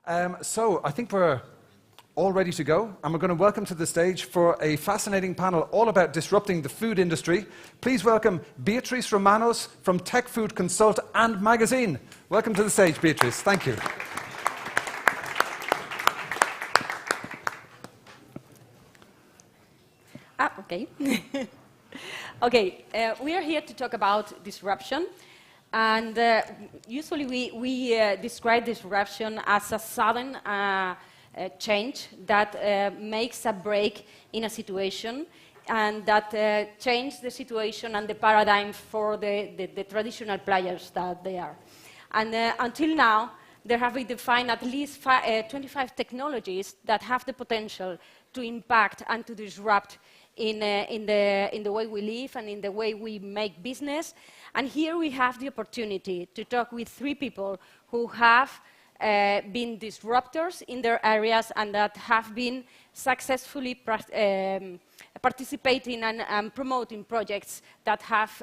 So I think we're all ready to go, and we're going to welcome to the stage for a fascinating panel all about disrupting the food industry. Please welcome Beatriz Romanos from Tech Food Consult and Magazine. Welcome to the stage, Beatriz. Thank you. Okay. Okay, we are here to talk about disruption. And usually we describe disruption as a sudden change that makes a break in a situation and that changes the situation and the paradigm for the traditional players that they are. And until now, there have been defined at least 25 technologies that have the potential to impact and to disrupt in the way we live and in the way we make business. And here we have the opportunity to talk with three people who have been disruptors in their areas and that have been successfully participating and promoting projects that have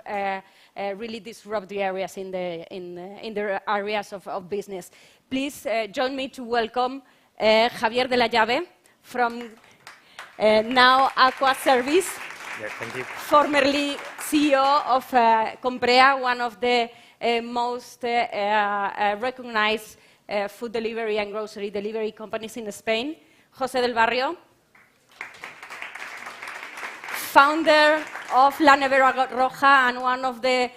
really disrupted the areas in their areas of business. Please join me to welcome Javier de la Llave from now Aqua Service. Yeah, thank you. Formerly CEO of Comprea, one of the most recognized food delivery and grocery delivery companies in Spain. José del Barrio, founder of La Nevera Roja and one of the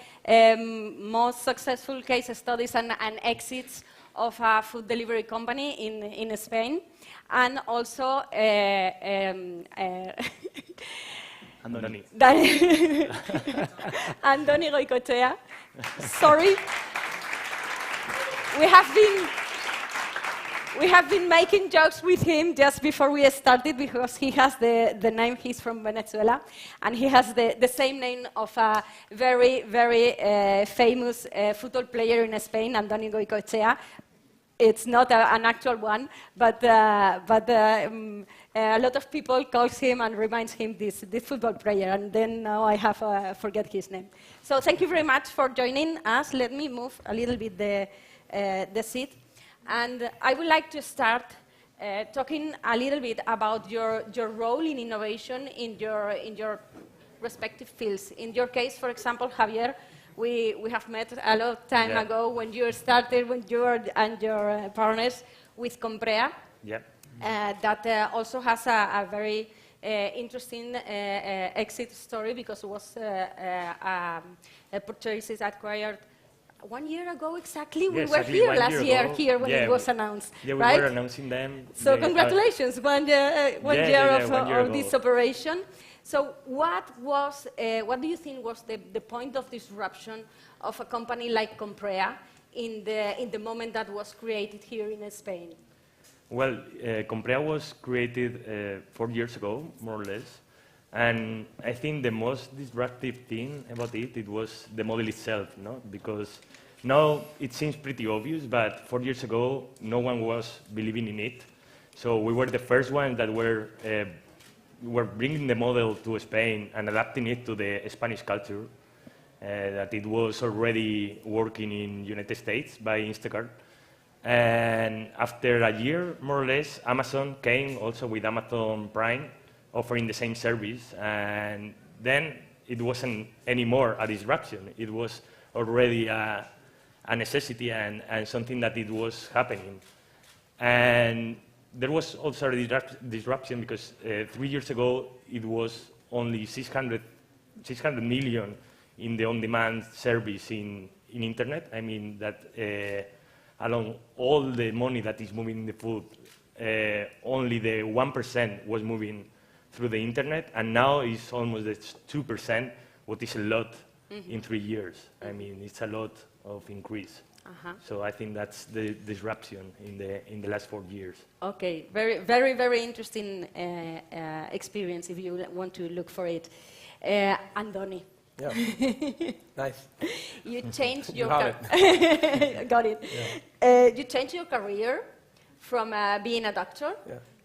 most successful case studies and exits of a food delivery company in Spain. And also Andoni. Andoni Goicoechea. Sorry. We have been making jokes with him just before we started because he has the name, he's from Venezuela, and he has the same name of a very, very famous football player in Spain, Andoni Goicoechea. It's not an actual one, but a lot of people calls him and reminds him this football player, and then now I have forget his name. So thank you very much for joining us. Let me move a little bit the seat, and I would like to start talking a little bit about your role in innovation in your respective fields. In your case, for example, Javier, we have met a lot of time ago when you started, when you and your partners with Comprea. Yeah. That also has a very interesting exit story because it was purchases acquired 1 year ago exactly. Yes, we were here last year here when it was announced. Yeah, we right? were announcing them. So congratulations, one year of this operation. So what do you think was the point of disruption of a company like Comprea in the moment that was created here in Spain? Well, Comprea was created 4 years ago, more or less. And I think the most disruptive thing about it was the model itself, no? Because now it seems pretty obvious, but 4 years ago, no one was believing in it. So we were the first ones that were bringing the model to Spain and adapting it to the Spanish culture, that it was already working in United States by Instacart. And after a year, more or less, Amazon came also with Amazon Prime, offering the same service. And then it wasn't anymore a disruption. It was already a necessity and something that it was happening. And there was also a disruption because 3 years ago, it was only 600 million in the on-demand service in internet. I mean that along all the money that is moving in the food, only the 1% was moving through the internet, and now it's almost 2%, what is a lot in 3 years. I mean, it's a lot of increase. So I think that's the disruption in the last 4 years. Okay, very, very, very interesting experience if you want to look for it. Andoni. Yeah. Nice. You changed your got it. Yeah. You changed your career from being a doctor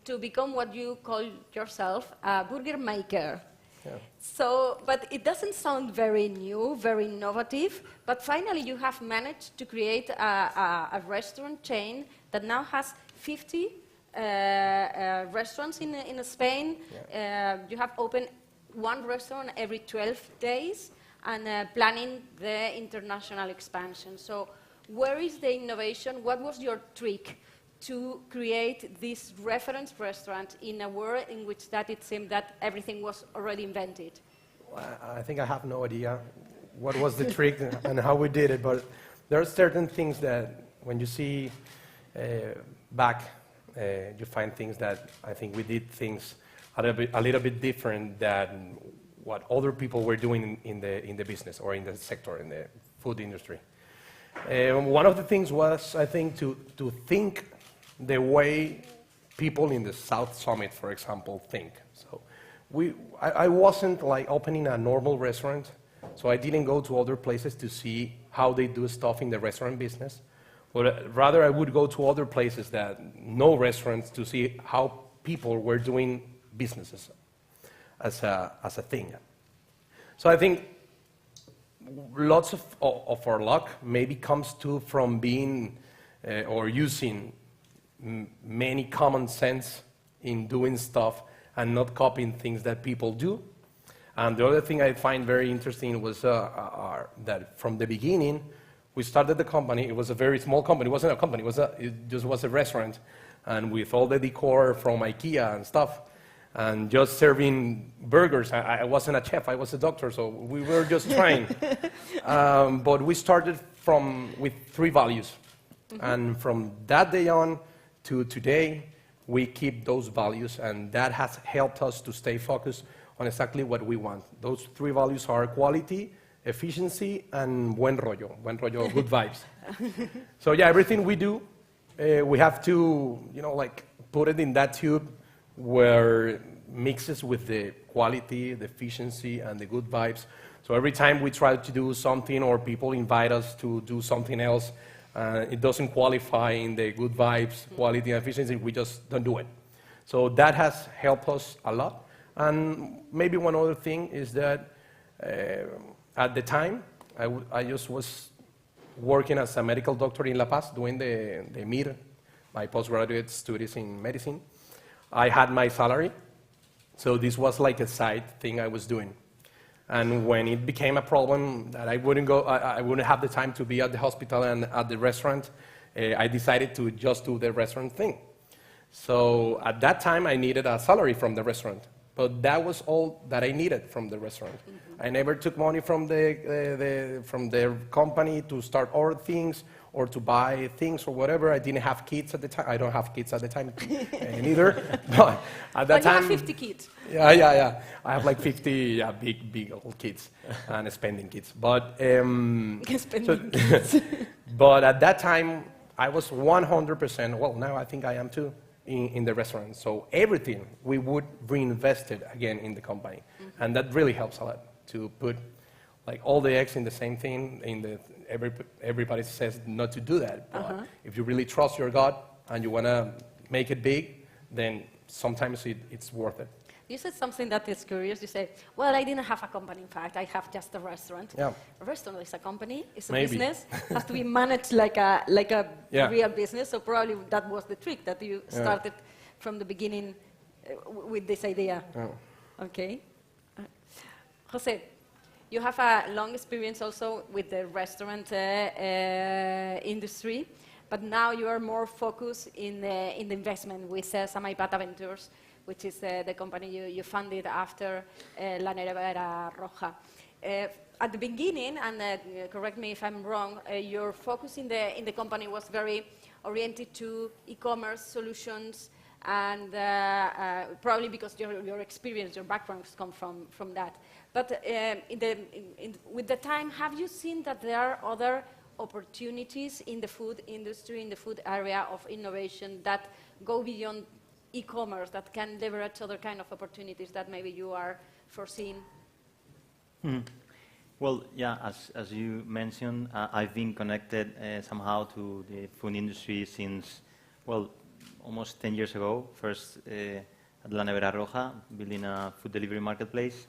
to become what you call yourself a burger maker. Yeah. So, but it doesn't sound very new, very innovative, but finally you have managed to create a restaurant chain that now has 50 restaurants in Spain. You have opened one restaurant every 12 days and planning the international expansion. So where is the innovation? What was your trick to create this reference restaurant in a world in which that it seemed that everything was already invented? Well, I think I have no idea what was the trick and how we did it, but there are certain things that when you see back, you find things that I think we did things a little bit different than what other people were doing in the business or in the sector, in the food industry. One of the things was, I think, to think the way people in the South Summit, for example, think. So I wasn't like opening a normal restaurant, so I didn't go to other places to see how they do stuff in the restaurant business, but rather I would go to other places that no restaurants to see how people were doing businesses as a thing. So I think lots of our luck maybe comes from being or using many common sense in doing stuff and not copying things that people do. And the other thing I find very interesting was that from the beginning, we started the company. It was a very small company. It wasn't a company. It just was a restaurant, and with all the decor from IKEA and stuff, and just serving burgers. I wasn't a chef. I was a doctor, so we were just trying. But we started with 3 values, and from that day on to today, we keep those values, and that has helped us to stay focused on exactly what we want. Those 3 values are quality, efficiency, and buen rollo, good vibes. So yeah, everything we do, we have to, like put it in that tube where it mixes with the quality, the efficiency, and the good vibes. So every time we try to do something or people invite us to do something else, it doesn't qualify in the good vibes, quality, and efficiency, we just don't do it. So that has helped us a lot. And maybe one other thing is that at the time, I just was working as a medical doctor in La Paz, doing the MIR, my postgraduate studies in medicine. I had my salary, so this was like a side thing I was doing. And when it became a problem that I wouldn't have the time to be at the hospital and at the restaurant, I decided to just do the restaurant thing. So at that time, I needed a salary from the restaurant. But that was all that I needed from the restaurant. I never took money from the company to start other things or to buy things or whatever. I didn't have kids at the time. I don't have kids at the time neither. But at that time, you have 50 kids. Yeah. I have like 50 big old kids and spending kids. But but at that time, I was 100%. Well, now I think I am too. In the restaurant. So everything we would reinvest it again in the company. And that really helps a lot to put like all the eggs in the same thing. Everybody says not to do that. But if you really trust your gut and you want to make it big, then sometimes it's worth it. You said something that is curious. You say, well, I didn't have a company, in fact. I have just a restaurant. Yeah. A restaurant is a company. It's a Maybe. business. It has to be managed like a Yeah. real business. So probably that was the trick, that you started from the beginning with this idea. Yeah. Okay. Jose, you have a long experience also with the restaurant industry, but now you are more focused in the investment with Samaipat Ventures, which is the company you funded after La Nevera Roja. At the beginning, and correct me if I'm wrong, your focus in the company was very oriented to e-commerce solutions, and probably because your experience, your backgrounds come from that. But with the time, have you seen that there are other opportunities in the food industry, in the food area of innovation that go beyond e-commerce, that can leverage other kind of opportunities that maybe you are foreseeing? Well, yeah, as you mentioned, I've been connected somehow to the food industry since, well, almost 10 years ago. First at La Nevera Roja, building a food delivery marketplace.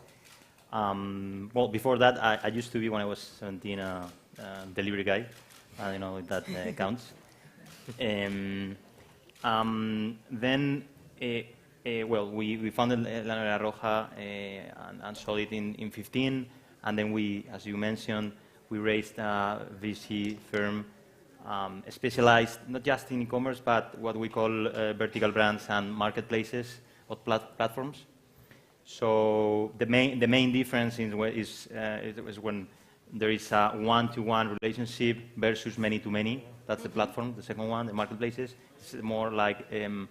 Well, before that, I used to be, when I was 17, a delivery guy. I don't know if that counts. Then, well, we founded La Nevera Roja and sold it in 15, and then we, as you mentioned, we raised a VC firm specialized not just in e-commerce, but what we call vertical brands and marketplaces or platforms. So the main difference is when there is a one-to-one relationship versus many-to-many. That's the platform. The second one, the marketplaces, is more like the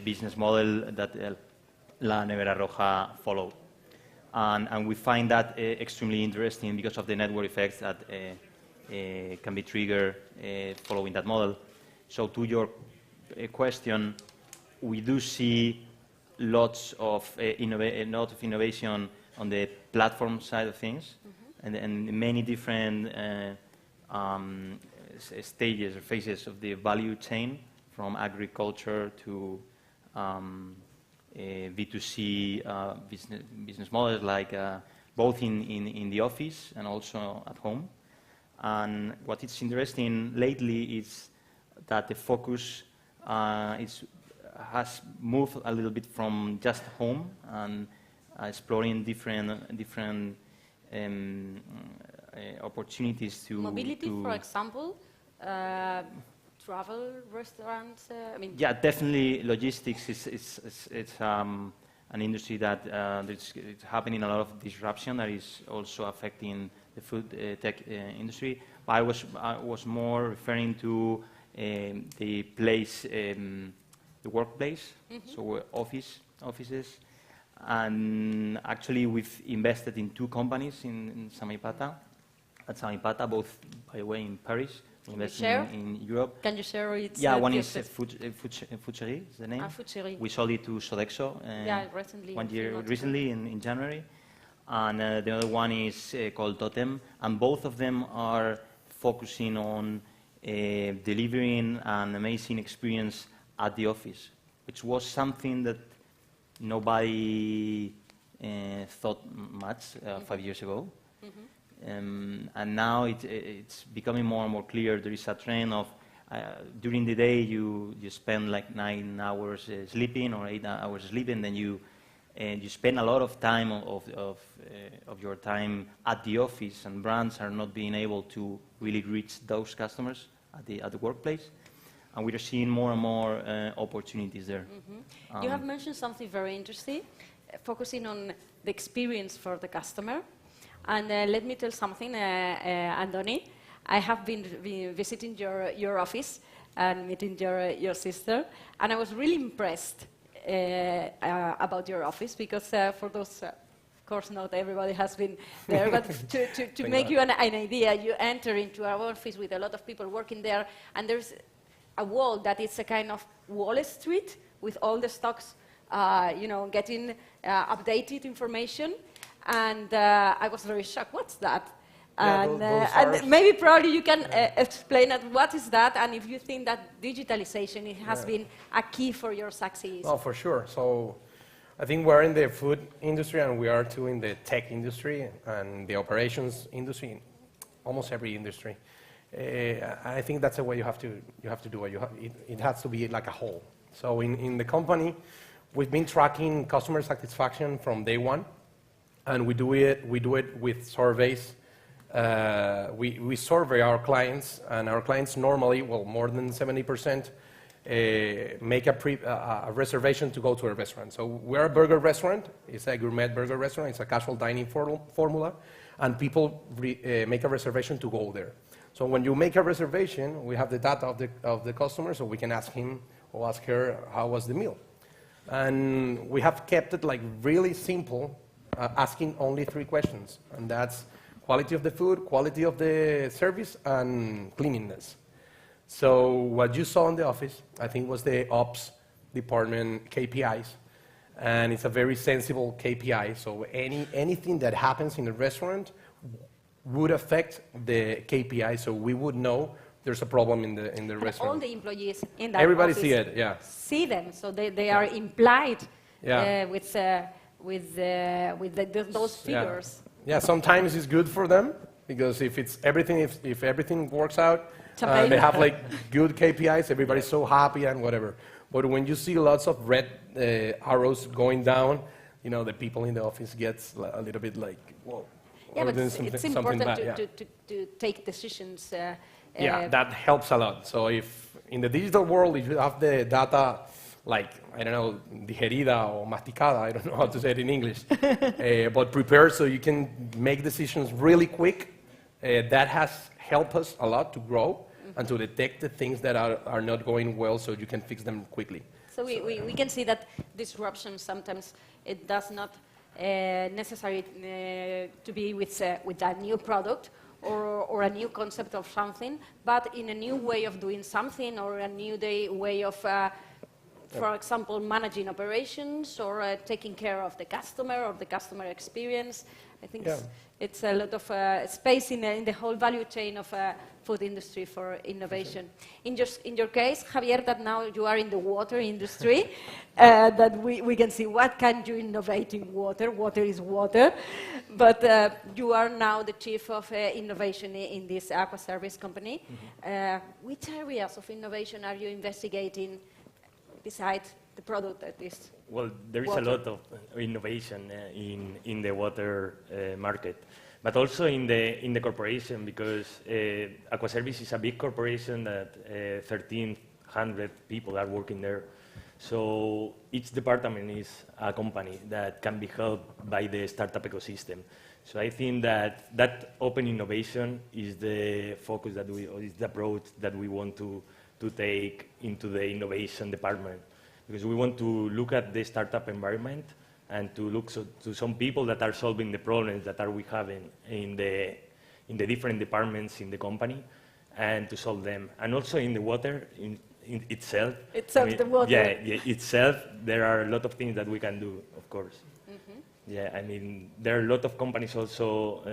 business model that La Nevera Roja followed. And we find that extremely interesting because of the network effects that can be triggered following that model. So to your question, we do see lots of innovation on the platform side of things, and many different stages or phases of the value chain, from agriculture to B2C business models, like both in the office and also at home. And what is interesting lately is that the focus has moved a little bit from just home and exploring different opportunities to mobility, for example, travel, restaurants. I mean, yeah, definitely logistics is an industry that it's happening a lot of disruption that is also affecting the food tech industry. But I was more referring to the place, the workplace, so offices. And actually, we've invested in 2 companies in Samaipata. At Samaipata, both, by the way, in Paris. Invested in Europe. Can you share it? Yeah, one is Foodcherie, is the name. Foodcherie. We sold it to Sodexo recently. 1 year recently in January. And the other one is called Totem. And both of them are focusing on delivering an amazing experience at the office, which was something that nobody thought much 5 years ago. And now it's becoming more and more clear. There is a trend of during the day you spend like 9 hours sleeping or 8 hours sleeping, then you spend a lot of time of your time at the office, and brands are not being able to really reach those customers at the workplace. And we are seeing more and more opportunities there. You have mentioned something very interesting, focusing on the experience for the customer. And let me tell something, Andoni. I have been visiting your office and meeting your sister, and I was really impressed about your office, because for those, of course, not everybody has been there, but to make you an idea, you enter into our office with a lot of people working there, and there's a wall that is a kind of Wall Street with all the stocks, getting updated information. And I was very shocked. What's that? Yeah, and maybe probably you can explain what is that, and if you think that digitalization has been a key for your success. Oh, for sure. So I think we're in the food industry, and we are too in the tech industry and the operations industry, in almost every industry. I think that's the way you have to do it. It has to be like a whole. So in the company, we've been tracking customer satisfaction from day one. And we do it with surveys. We survey our clients, and our clients normally, well, more than 70%, make a reservation to go to a restaurant. So we're a burger restaurant. It's a gourmet burger restaurant. It's a casual dining formula, and people make a reservation to go there. So when you make a reservation, we have the data of the customer, so we can ask him or ask her how was the meal. And we have kept it like really simple, asking only 3 questions, and that's quality of the food, quality of the service, and cleanliness. So what you saw in the office, I think, was the ops department KPIs, and it's a very sensible KPI. So anything that happens in the restaurant would affect the KPI, so we would know there's a problem in the restaurant. All the employees in that Everybody office see it, yeah. see them, so they are implied Yeah. with those figures. Yeah, sometimes it's good for them, because if everything works out They have like good KPIs, everybody's so happy and whatever. But when you see lots of red arrows going down, you know, the people in the office gets a little bit like, whoa. Yeah, but it's something important bad, to take decisions. Yeah, that helps a lot. So if in the digital world, if you have the data, like, I don't know, digerida or masticada, I don't know how to say it in English, but prepared so you can make decisions really quick, that has helped us a lot to grow and to detect the things that are not going well so you can fix them quickly. So we can see that disruption sometimes it does not necessary to be with a new product or a new concept of something, but in a new way of doing something or a new way of, for example, managing operations or taking care of the customer or the customer experience. I think it's a lot of space in the whole value chain of food industry for innovation. In your case, Javier, that now you are in the water industry, that we can see what can you innovate in water. Water is water. But you are now the chief of innovation in this aqua service company. Which areas of innovation are you investigating besides the product that is Well, there is water? a lot of innovation in the water market, but also in the corporation, because Aquaservice is a big corporation that 1,300 people are working there. So each department is a company that can be helped by the startup ecosystem. So I think that open innovation is the focus or is the approach that we want to take into the innovation department. Because we want to look at the startup environment and to look to some people that are solving the problems that we having in the different departments in the company, and to solve them. And also in the water itself. Itself, the water. Yeah, itself, there are a lot of things that we can do, of course. Yeah, I mean, there are a lot of companies also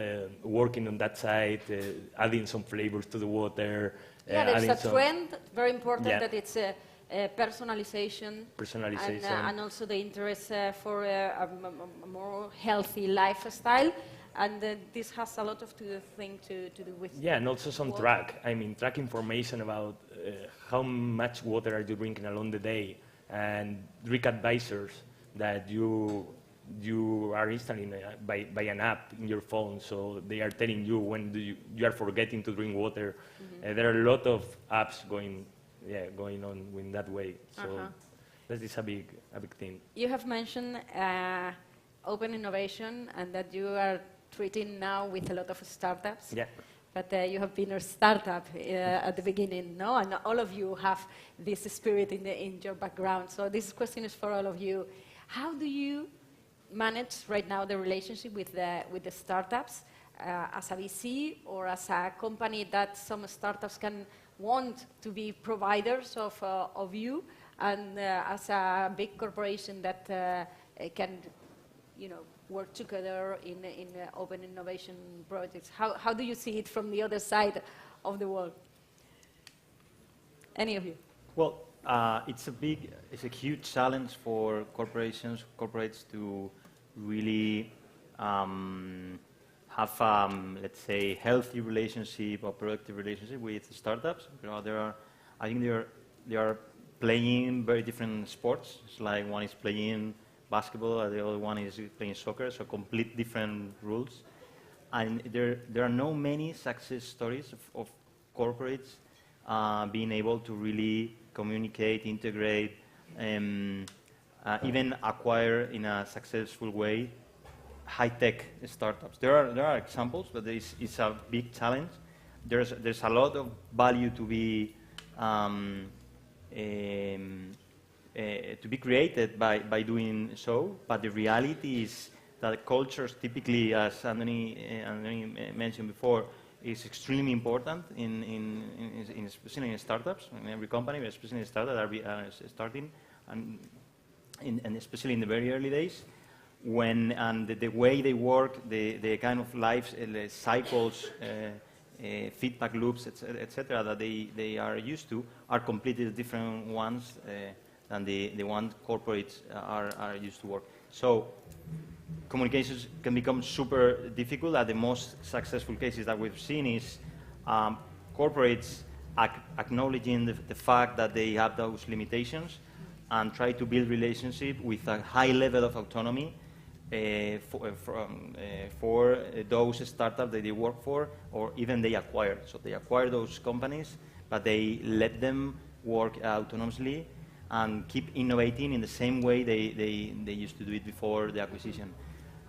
working on that side, adding some flavors to the water. Yeah, there's a trend, very important, Yeah. that it's personalization. And also the interest for a more healthy lifestyle. And this has a lot of thing to do with. Yeah, and also some water. track information about how much water are you drinking along the day, and drink advisors that you are installing by an app in your phone, so they are telling you when you are forgetting to drink water. There are a lot of apps going on in that way. So that is a big thing. You have mentioned open innovation and that you are treating now with a lot of startups. Yeah. But you have been a startup at the beginning, no? And all of you have this spirit in your background. So this question is for all of you. How do you manage right now the relationship with the startups as a VC or as a company that some startups can want to be providers of you, and as a big corporation that can, work together in open innovation projects? How do you see it from the other side of the world? Any of you? Well, it's a huge challenge for corporates to really have, let's say, healthy relationship or productive relationship with startups. I think they are playing very different sports. It's like one is playing basketball, and the other one is playing soccer, so complete different rules. And there are no many success stories of corporates being able to really communicate, integrate, even acquire in a successful way high-tech startups. There are examples, but it's a big challenge. There's a lot of value to be created by doing so, but the reality is that cultures typically, as Anthony mentioned before, is extremely important especially in startups, in every company, but especially in startups that are starting, and especially in the very early days, and the way they work, the kind of life cycles, feedback loops, etc., that they are used to, are completely different ones than the ones corporates are used to work. So communications can become super difficult. The most successful cases that we've seen is corporates acknowledging the fact that they have those limitations and try to build relationship with a high level of autonomy for those startups that they work for or even they acquire. So they acquire those companies, but they let them work autonomously and keep innovating in the same way they used to do it before the acquisition.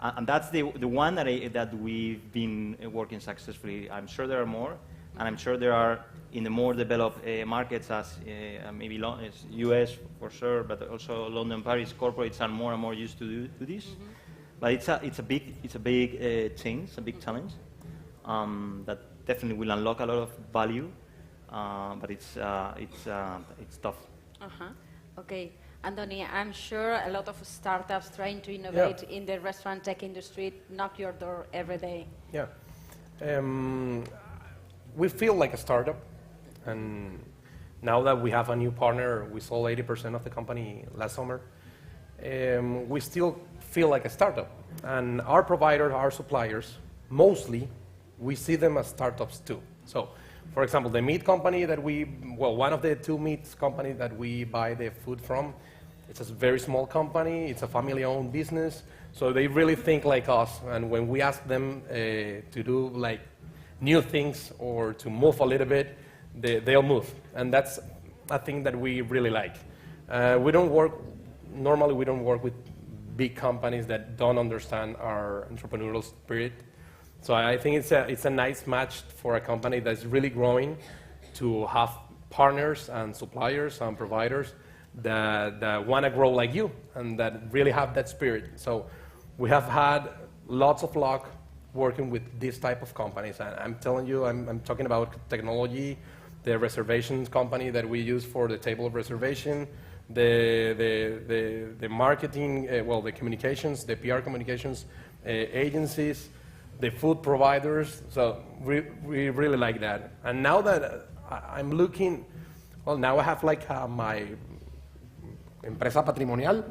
And that's the one that we've been working successfully. I'm sure there are more, and I'm sure there are in the more developed markets as maybe US for sure, but also London, Paris, corporates are more and more used to do this. But it's a big change, a big challenge that definitely will unlock a lot of value, but it's tough. Okay. Anthony, I'm sure a lot of startups trying to innovate in the restaurant tech industry knock your door every day. Yeah. We feel like a startup, and now that we have a new partner, we sold 80% of the company last summer, we still feel like a startup. And our providers, our suppliers, mostly, we see them as startups too. So, for example, the meat company that one of the two meat companies that we buy the food from, it's a very small company, it's a family-owned business, so they really think like us. And when we ask them to do like new things or to move a little bit, they'll move. And that's a thing that we really like. Normally we don't work with big companies that don't understand our entrepreneurial spirit. So I think it's a nice match for a company that's really growing to have partners and suppliers and providers that want to grow like you and that really have that spirit. So we have had lots of luck working with this type of companies. And I'm telling you, I'm talking about technology, the reservations company that we use for the table of reservation, the marketing, the communications, the PR communications agencies, the food providers. So we really like that. And now that I'm looking, now I have like my empresa patrimonial.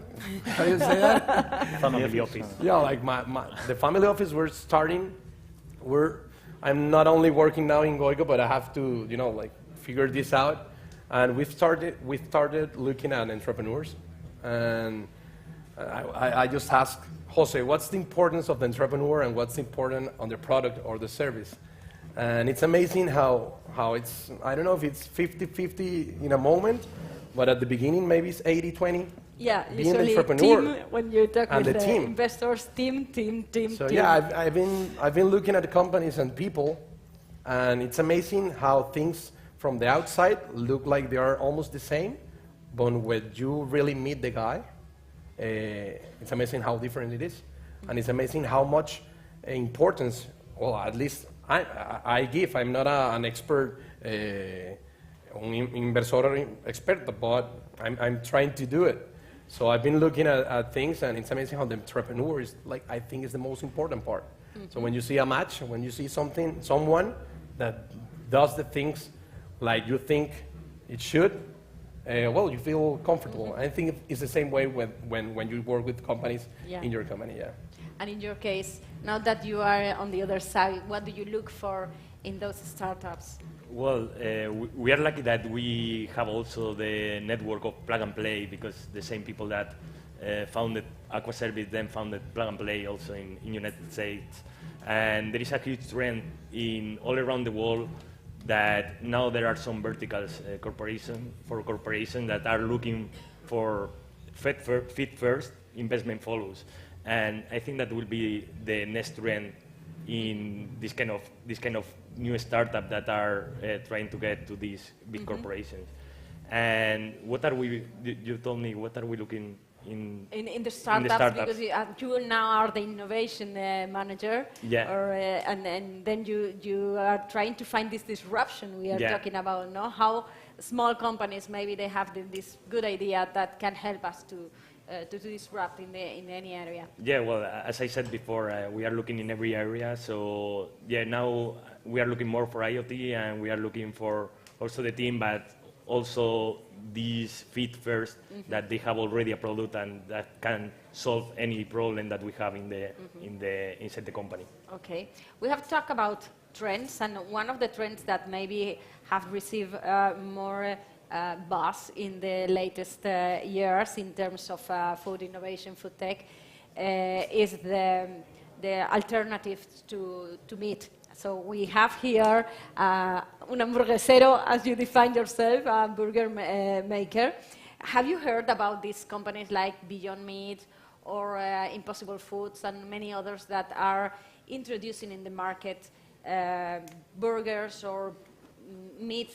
How do you say that? Family office. Yeah, like the family office we're starting. I'm not only working now in Goico, but I have to, figure this out. And we've started looking at entrepreneurs. And I just asked Jose, what's the importance of the entrepreneur and what's important on the product or the service? And it's amazing how it's, I don't know if it's 50-50 in a moment, but at the beginning, maybe it's 80-20. Yeah, being an usually entrepreneur team, when you talk and with the the team. investors, team. So yeah, I've been looking at the companies and people, and it's amazing how things from the outside look like they are almost the same, but when you really meet the guy, it's amazing how different it is. And it's amazing how much importance, well, at least I give. I'm not an expert, un inversor expert, but I'm trying to do it. So I've been looking at things, and it's amazing how the entrepreneur is, I think is the most important part. So when you see a match, when you see someone that does the things like you think it should, you feel comfortable. I think it's the same way when you work with companies in your company, yeah. And in your case, now that you are on the other side, what do you look for in those startups? Well, we are lucky that we have also the network of Plug and Play, because the same people that founded Aquaservice then founded Plug and Play also in United States. And there is a huge trend all around the world that now there are some verticals, corporations that are looking for fit first, investment follows. And I think that will be the next trend in this kind of new startup that are trying to get to these big corporations. And what are we? You told me what are we looking in the startups? Because you now are the innovation manager, and then you are trying to find this disruption we are talking about. No, how small companies maybe they have this good idea that can help us to disrupt in any area. Yeah, well, as I said before, we are looking in every area. So now we are looking more for IoT, and we are looking for also the team, but also these fit first that they have already a product and that can solve any problem that we have inside the company. Okay, we have talked about trends, and one of the trends that maybe have received more buzz in the latest years in terms of food innovation, food tech, is the alternatives to meat. So we have here un hamburguesero, as you define yourself, a burger maker. Have you heard about these companies like Beyond Meat or Impossible Foods and many others that are introducing in the market burgers or meat,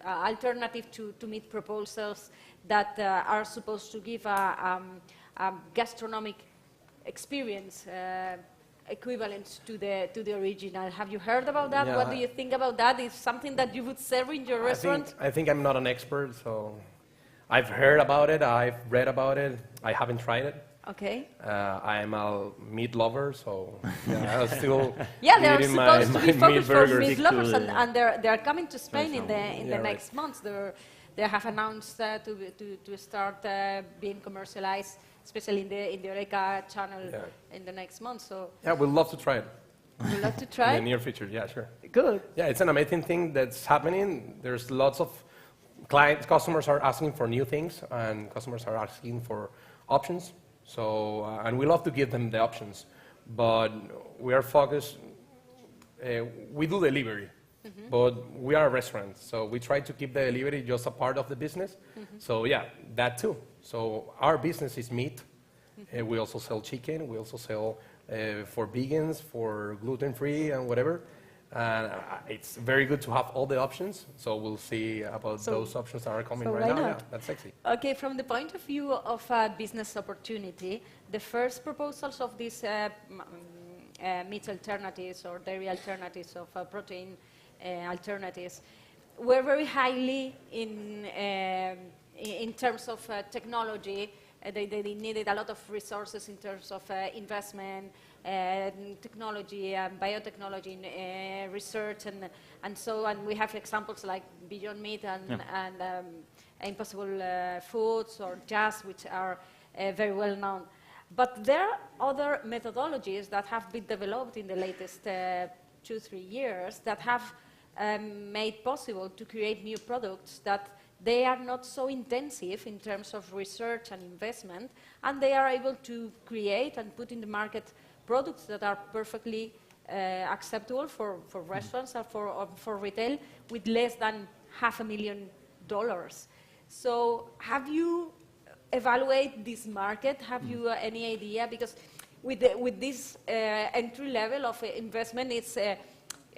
alternative to meat proposals that are supposed to give a gastronomic experience equivalent to the original? Have you heard about that? Yeah, What do you think about that? Is something that you would serve in your restaurant? I think I'm not an expert, so I've heard about it, I've read about it, I haven't tried it. Okay. I'm a meat lover, so yeah, I'll still Yeah, they're eating supposed to be meat focused for burgers. meat lovers, and they're coming to Spain in the Yeah, next months. They have announced to start being commercialized, especially in the Eureka channel in the next month. So Yeah, we'd love to try it. would love to In try. the near future, yeah, sure. Good. Yeah, it's an amazing thing that's happening. There's lots of customers are asking for new things, and customers are asking for options. So, and we love to give them the options, but we are focused. We do delivery, but we are a restaurant, so we try to keep the delivery just a part of the business. So yeah, that too. So our business is meat. We also sell chicken. We also sell for vegans, for gluten-free, and whatever. And it's very good to have all the options. So we'll see about those options that are coming right now. Yeah, that's sexy. Okay, from the point of view of business opportunity, the first proposals of these meat alternatives or dairy alternatives of protein alternatives were very highly in terms of technology. They needed a lot of resources in terms of investment, technology, biotechnology, research, and so on. We have examples like Beyond Meat and Impossible Foods or Jazz, which are very well known. But there are other methodologies that have been developed in the latest 2-3 years that have made possible to create new products that they are not so intensive in terms of research and investment, and they are able to create and put in the market products that are perfectly acceptable for restaurants or for retail with less than $500,000. So have you evaluated this market? Have you any idea? Because with this entry level of investment, it's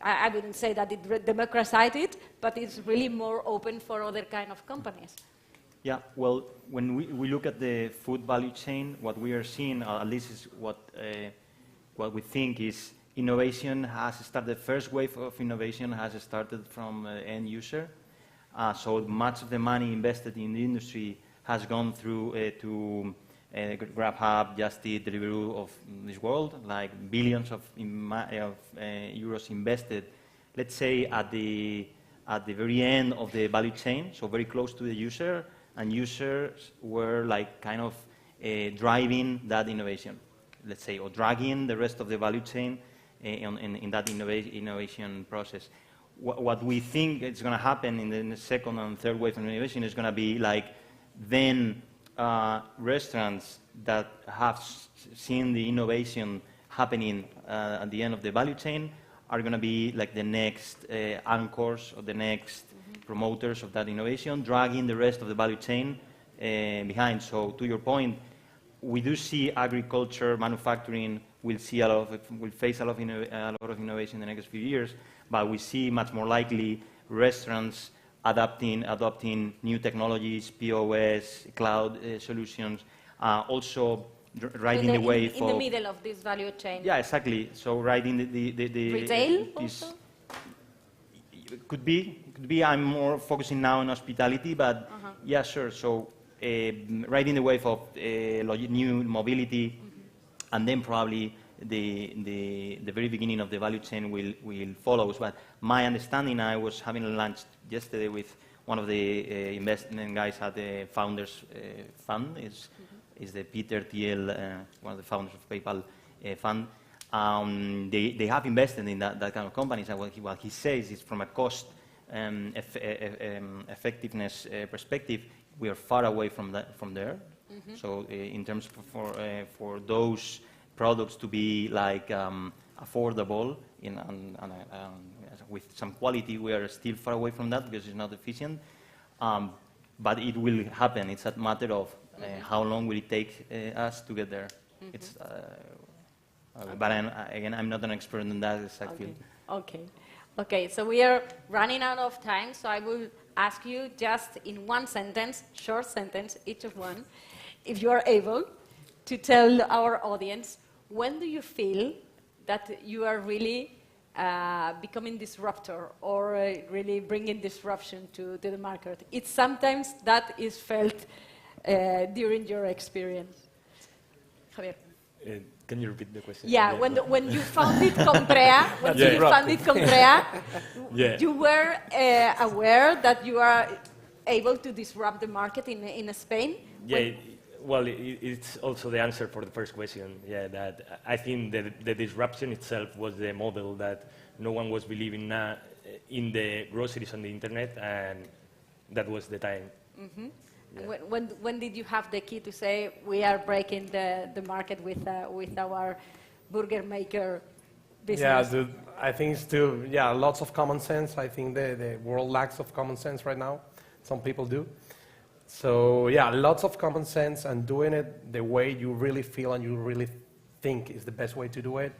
I wouldn't say that it democratized it, but it's really more open for other kind of companies. Yeah, well, when we look at the food value chain, what we are seeing, at least is what we think is innovation has started, the first wave of innovation has started from end user. So much of the money invested in the industry has gone through to GrabHub, Just Eat, Deliveroo of this world, like billions of euros invested, let's say at the very end of the value chain, so very close to the user, and users were like kind of driving that innovation, let's say, or dragging the rest of the value chain in that innovation process. What we think is going to happen in the second and third wave of innovation is going to be like then restaurants that have seen the innovation happening at the end of the value chain are going to be like the next anchors or the next promoters of that innovation, dragging the rest of the value chain behind. So to your point, we do see agriculture, manufacturing will face a lot of innovation in the next few years, but we see much more likely restaurants adopting new technologies, POS, cloud solutions, also riding the wave in the middle of this value chain. Yeah, exactly. So riding the retail also? Could be. I'm more focusing now on hospitality, but yeah, sure. So riding the wave of new mobility, and then probably the very beginning of the value chain will follow. But my understanding, I was having a lunch yesterday with one of the investment guys at the Founders Fund, is the Peter Thiel, one of the founders of PayPal Fund, They have invested in that kind of companies, and what he says is from a cost effectiveness perspective, we are far away from there. Mm-hmm. So in terms for those products to be like affordable with some quality, we are still far away from that because it's not efficient. But it will happen. It's a matter of how long will it take us to get there. Mm-hmm. It's, but I'm not an expert in that exact field. Okay, so we are running out of time, so I will ask you just in one sentence, short sentence, each of one, if you are able to tell our audience, when do you feel that you are really becoming disruptor or really bringing disruption to the market? It's sometimes that is felt during your experience. Javier. Can you repeat the question? Yeah, when you founded Comprea, you were aware that you are able to disrupt the market in Spain? Yeah, well, it's also the answer for the first question. Yeah, that I think the disruption itself was the model that no one was believing in the groceries on the internet, and that was the time. Mm-hmm. Yeah. When did you have the key to say we are breaking the market with our burger maker business? Yeah, I think it's still lots of common sense. I think the world lacks of common sense right now. Some people do. So yeah, lots of common sense and doing it the way you really feel and you really think is the best way to do it.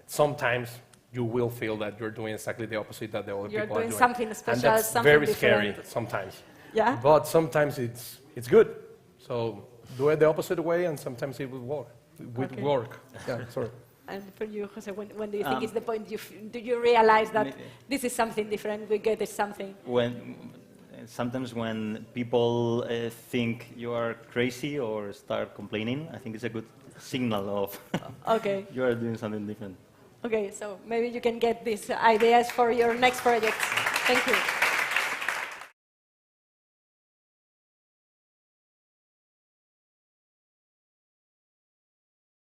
Sometimes you will feel that you're doing exactly the opposite that the other people are doing. You're doing something special, and that's something very different. scary sometimes. Yeah. But sometimes it's good. So do it the opposite way, and sometimes it will work. Yeah, sorry. And for you, Jose, when do you think is the point? Do you realize that this is something different? We get it something. Sometimes when people think you are crazy or start complaining, I think it's a good signal of you are doing something different. Okay, so maybe you can get these ideas for your next project. Thank you.